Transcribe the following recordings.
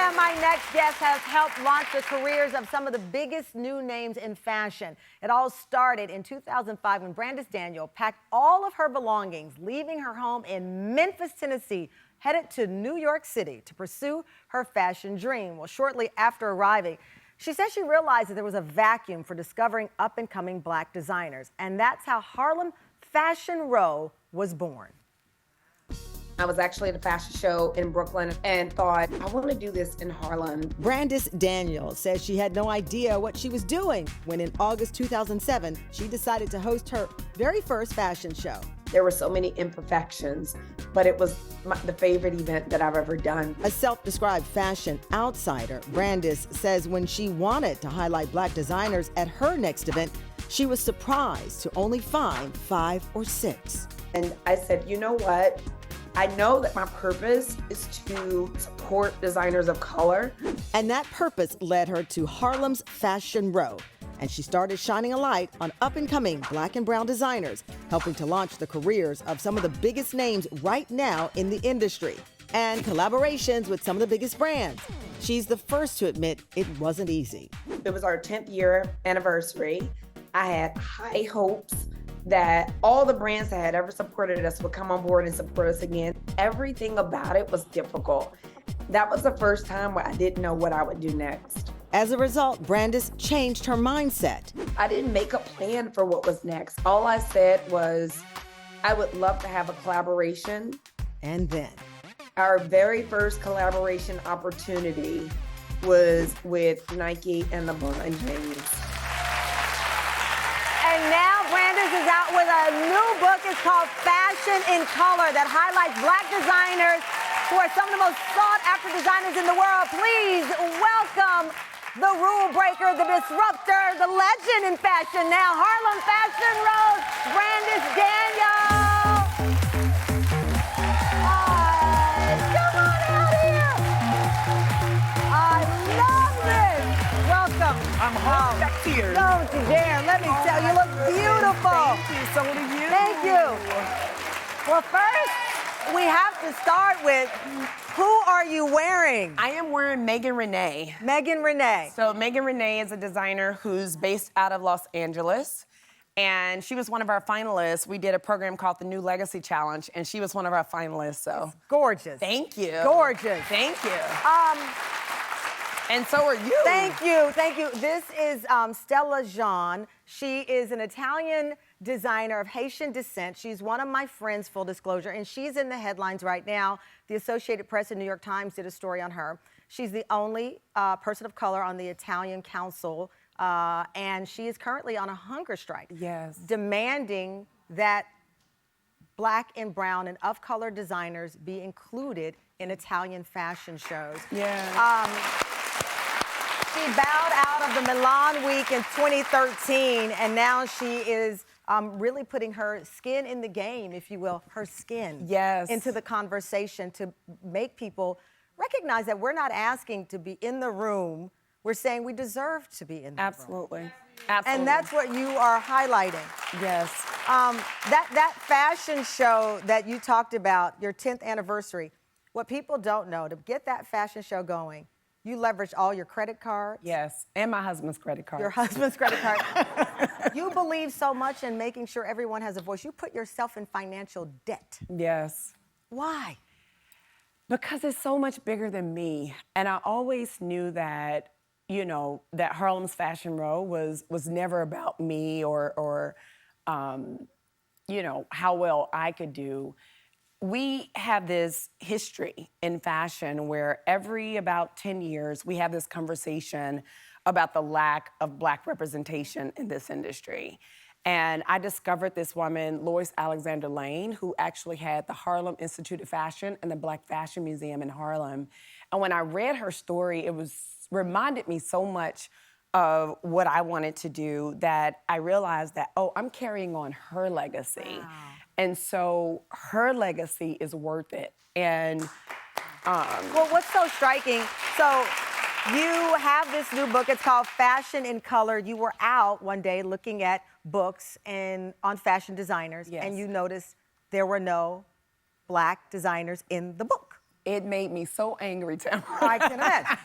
And my next guest has helped launch the careers of some of the biggest new names in fashion. It all started in 2005 when Brandice Daniel packed all of her belongings, leaving her home in Memphis, Tennessee, headed to New York City to pursue her fashion dream. Well, shortly after arriving, she said she realized that there was a vacuum for discovering up-and-coming Black designers. And that's how Harlem Fashion Row was born. I was actually at a fashion show in Brooklyn and thought, I want to do this in Harlem. Brandice Daniel says she had no idea what she was doing when in August 2007, she decided to host her very first fashion show. There were so many imperfections, but it was the favorite event that I've ever done. A self-described fashion outsider, Brandice says when she wanted to highlight Black designers at her next event, she was surprised to only find 5 or 6. And I said, you know what? I know that my purpose is to support designers of color. And that purpose led her to Harlem's Fashion Row. And she started shining a light on up-and-coming Black and brown designers, helping to launch the careers of some of the biggest names right now in the industry, and collaborations with some of the biggest brands. She's the first to admit it wasn't easy. It was our 10th year anniversary. I had high hopes that all the brands that had ever supported us would come on board and support us again. Everything about it was difficult. That was the first time where I didn't know what I would do next. As a result, Brandice changed her mindset. I didn't make a plan for what was next. All I said was, I would love to have a collaboration. And then? Our very first collaboration opportunity was with Nike and LeBron James. And now Brandice is out with a new book. It's called Fashion in Color that highlights Black designers who are some of the most sought-after designers in the world. Please welcome the rule breaker, the disruptor, the legend in fashion now, Harlem Fashion Row's Brandice Daniel. Come on out here. I love this. Welcome. I'm holding back tears. Don't you dare. Let me tell you, you look beautiful. Thank you. So do you. Thank you. Well, first, we have to start with, who are you wearing? I am wearing Megan Renee. Megan Renee. So Megan Renee is a designer who's based out of Los Angeles. And she was one of our finalists. We did a program called the New Legacy Challenge, and she was one of our finalists, so. It's gorgeous. Thank you. Gorgeous. Thank you. And so are you. Thank you, thank you. This is Stella Jean. She is an Italian designer of Haitian descent. She's one of my friends, full disclosure, and she's in the headlines right now. The Associated Press and New York Times did a story on her. She's the only person of color on the Italian Council, and she is currently on a hunger strike. Yes. Demanding that Black and brown and of color designers be included in Italian fashion shows. Yeah. She bowed out of the Milan Week in 2013, and now she is really putting her skin in the game, if you will, her skin into the conversation to make people recognize that we're not asking to be in the room. We're saying we deserve to be in the room. Absolutely. And that's what you are highlighting. Yes. That fashion show that you talked about, your 10th anniversary, what people don't know, to get that fashion show going, you leveraged all your credit cards. Yes, and my husband's credit card. Your husband's credit card. You believe so much in making sure everyone has a voice. You put yourself in financial debt. Yes. Why? Because it's so much bigger than me. And I always knew that, you know, that Harlem's Fashion Row was never about me or you know, how well I could do. We have this history in fashion where every about 10 years, we have this conversation about the lack of Black representation in this industry. And I discovered this woman, Lois Alexander Lane, who actually had the Harlem Institute of Fashion and the Black Fashion Museum in Harlem. And when I read her story, it reminded me so much of what I wanted to do that I realized that, oh, I'm carrying on her legacy. Wow. And so her legacy is worth it. And well, what's so striking, so you have this new book, it's called Fashion in Color. You were out one day looking at books on fashion designers, and you noticed there were no Black designers in the book. It made me so angry, Tamron. I can imagine.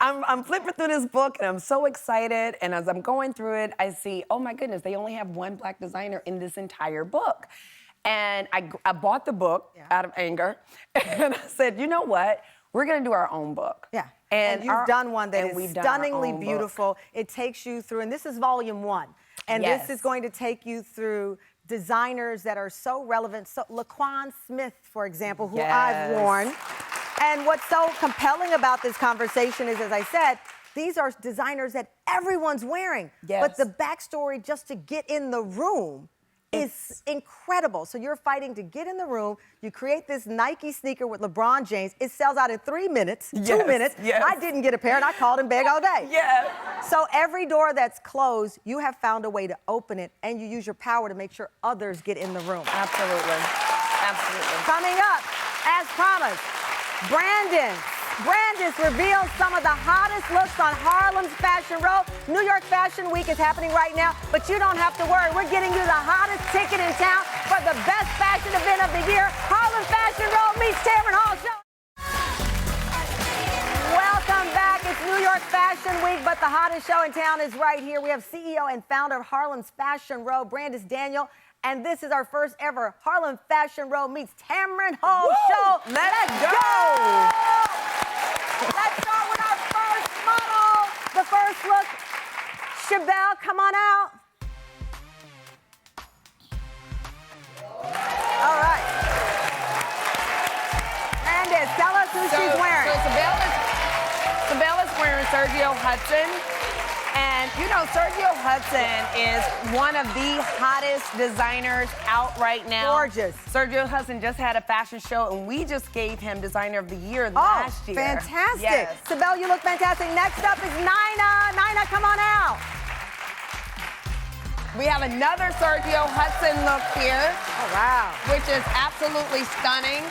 I'm flipping through this book and I'm so excited. And as I'm going through it, I see, oh my goodness, they only have one Black designer in this entire book. And I bought the book out of anger. And I said, you know what? We're going to do our own book. Yeah. And you've done one that is stunningly beautiful. Book. It takes you through, and this is volume 1. And this is going to take you through designers that are so relevant. So Laquan Smith, for example, who I've worn. And what's so compelling about this conversation is, as I said, these are designers that everyone's wearing. But the backstory just to get in the room is incredible. So you're fighting to get in the room. You create this Nike sneaker with LeBron James. It sells out in 3 minutes, 2 minutes. I didn't get a pair, and I called him beg all day. So every door that's closed, you have found a way to open it, and you use your power to make sure others get in the room. Absolutely. Absolutely. Coming up, as promised, Brandice reveals some of the hottest looks on Harlem's Fashion Row. New York Fashion Week is happening right now, but you don't have to worry. We're getting you the hottest ticket in town for the best fashion event of the year. Harlem Fashion Row meets Tamron Hall Show. Welcome back. It's New York Fashion Week, but the hottest show in town is right here. We have CEO and founder of Harlem's Fashion Row, Brandice Daniel. And this is our first ever Harlem Fashion Row meets Tamron Hall show. Let's go! Let's start with our first model. The first look. Chevelle, come on out. All right. Brandice, tell us who she's wearing. So Chevelle is wearing Sergio Hudson. And you know, Sergio Hudson is one of the hottest designers out right now. Gorgeous. Sergio Hudson just had a fashion show, and we just gave him Designer of the Year last year. Fantastic. Yes. Chevelle, you look fantastic. Next up is Nina. Nina, come on out. We have another Sergio Hudson look here. Oh, wow. Which is absolutely stunning.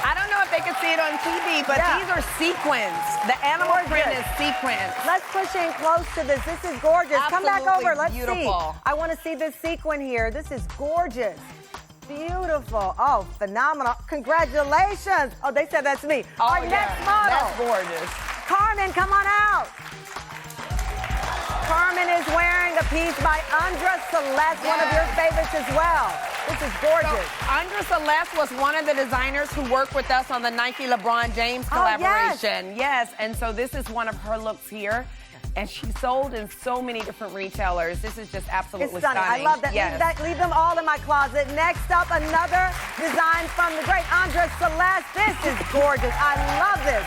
I don't know if they can see it on TV, but these are sequins. The animal print is sequins. Let's push in close to this. This is gorgeous. Come back over. Let's see. I want to see this sequin here. This is gorgeous. Beautiful. Oh, phenomenal. Congratulations. Oh, they said that's me. Oh, Our next model. That's gorgeous. Carmen, come on out. Carmen is wearing a piece by Andra Celeste, one of your favorites as well. This is gorgeous. So, Andra Celeste was one of the designers who worked with us on the Nike LeBron James collaboration. Yes, and so this is one of her looks here. And she sold in so many different retailers. This is just absolutely stunning. I love that. Yes. Leave them all in my closet. Next up, another design from the great Andra Celeste. This is gorgeous. I love this.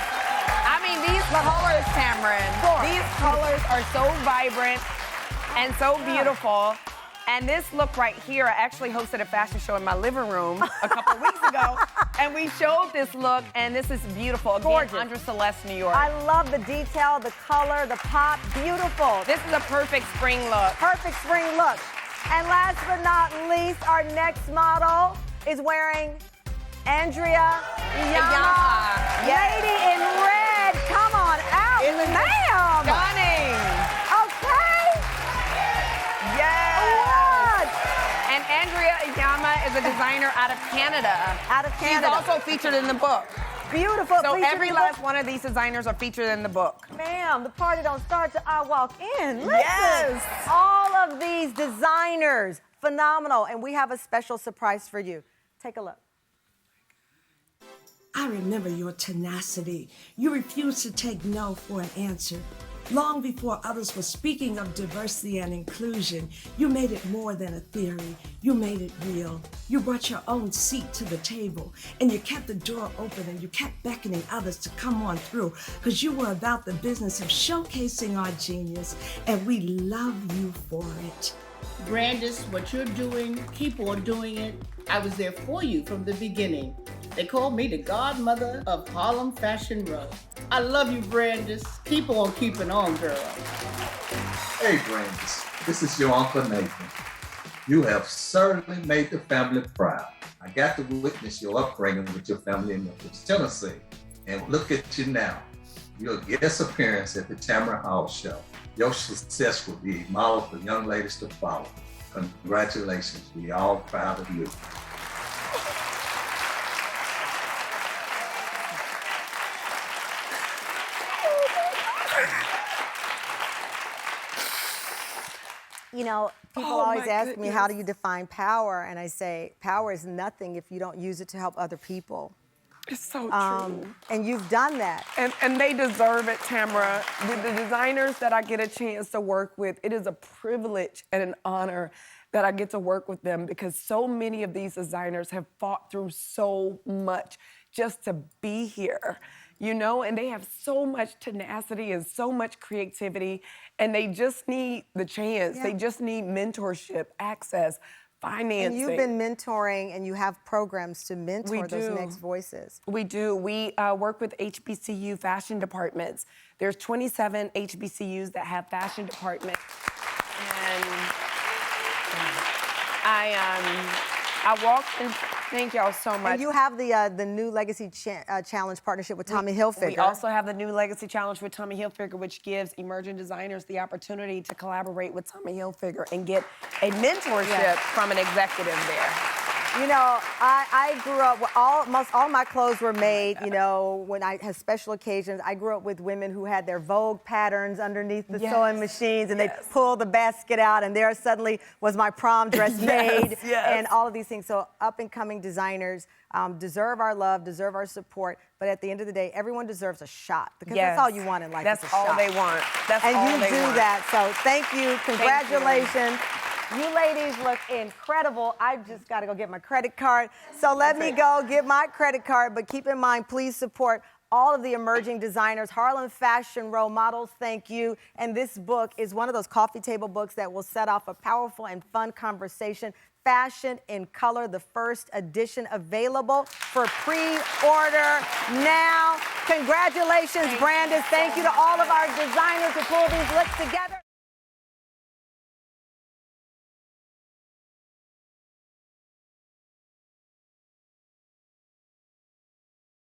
I mean, these colors, Tamron, these colors are so vibrant and so beautiful. And this look right here, I actually hosted a fashion show in my living room a couple weeks ago, and we showed this look, and this is beautiful. Again, gorgeous. Andra Celeste, New York. I love the detail, the color, the pop. Beautiful. This is a perfect spring look. Perfect spring look. And last but not least, our next model is wearing Andrea Iyama. Yes. Lady in red. Come on out, ma'am. Stunning. Okay. Yes. What? And Andrea Iyama is a designer out of Canada. Out of Canada. She's also featured in the book. Beautiful. So every last one of these designers are featured in the book. Ma'am, the party don't start till I walk in. Listen. Yes. All of these designers, phenomenal. And we have a special surprise for you. Take a look. I remember your tenacity. You refused to take no for an answer. Long before others were speaking of diversity and inclusion, you made it more than a theory. You made it real. You brought your own seat to the table, and you kept the door open, and you kept beckoning others to come on through, because you were about the business of showcasing our genius, and we love you for it. Brandice, what you're doing, keep on doing it. I was there for you from the beginning. They called me the godmother of Harlem Fashion Row. I love you, Brandice. Keep on keeping on, girl. Hey, Brandice, this is your Uncle Nathan. You have certainly made the family proud. I got to witness your upbringing with your family in Memphis, Tennessee. And look at you now. Your guest appearance at the Tamron Hall show. Your success will be a model for young ladies to follow. Congratulations. We are all proud of you. You know, people Oh, always my ask me, how do goodness. you define power? And I say, power is nothing if you don't use it to help other people. It's so true. And you've done that. And they deserve it, Tamra. With the designers that I get a chance to work with, it is a privilege and an honor that I get to work with them because so many of these designers have fought through so much just to be here, you know, and they have so much tenacity and so much creativity, and they just need the chance. Yeah. They just need mentorship, access, financing. And you've been mentoring, and you have programs to mentor We those do. next voices. We do. We work with HBCU fashion departments. There's 27 HBCUs that have fashion departments. And I walked in, thank y'all so much. And you have the New Legacy Challenge partnership with Tommy Hilfiger. We also have the New Legacy Challenge with Tommy Hilfiger, which gives emerging designners the opportunity to collaborate with Tommy Hilfiger and get a mentorship from an executive there. You know, I grew up, almost all my clothes were made, you know, when I had special occasions. I grew up with women who had their Vogue patterns underneath the sewing machines, and they'd pull the basket out, and there suddenly was my prom dress made, and all of these things. So up-and-coming designers deserve our love, deserve our support, but at the end of the day, everyone deserves a shot, because that's all you want in life. That's is a all shot. they want. That's and all you they do want. that, so thank you, congratulations. you. You ladies look incredible. I've just got to go get my credit card. So let me go get my credit card, but keep in mind, please support all of the emerging designers. Harlem Fashion Row models, thank you. And this book is one of those coffee table books that will set off a powerful and fun conversation. Fashion in Color, the first edition, available for pre-order now. Congratulations, Brandice. Thank you to all of our designers who pulled these looks together.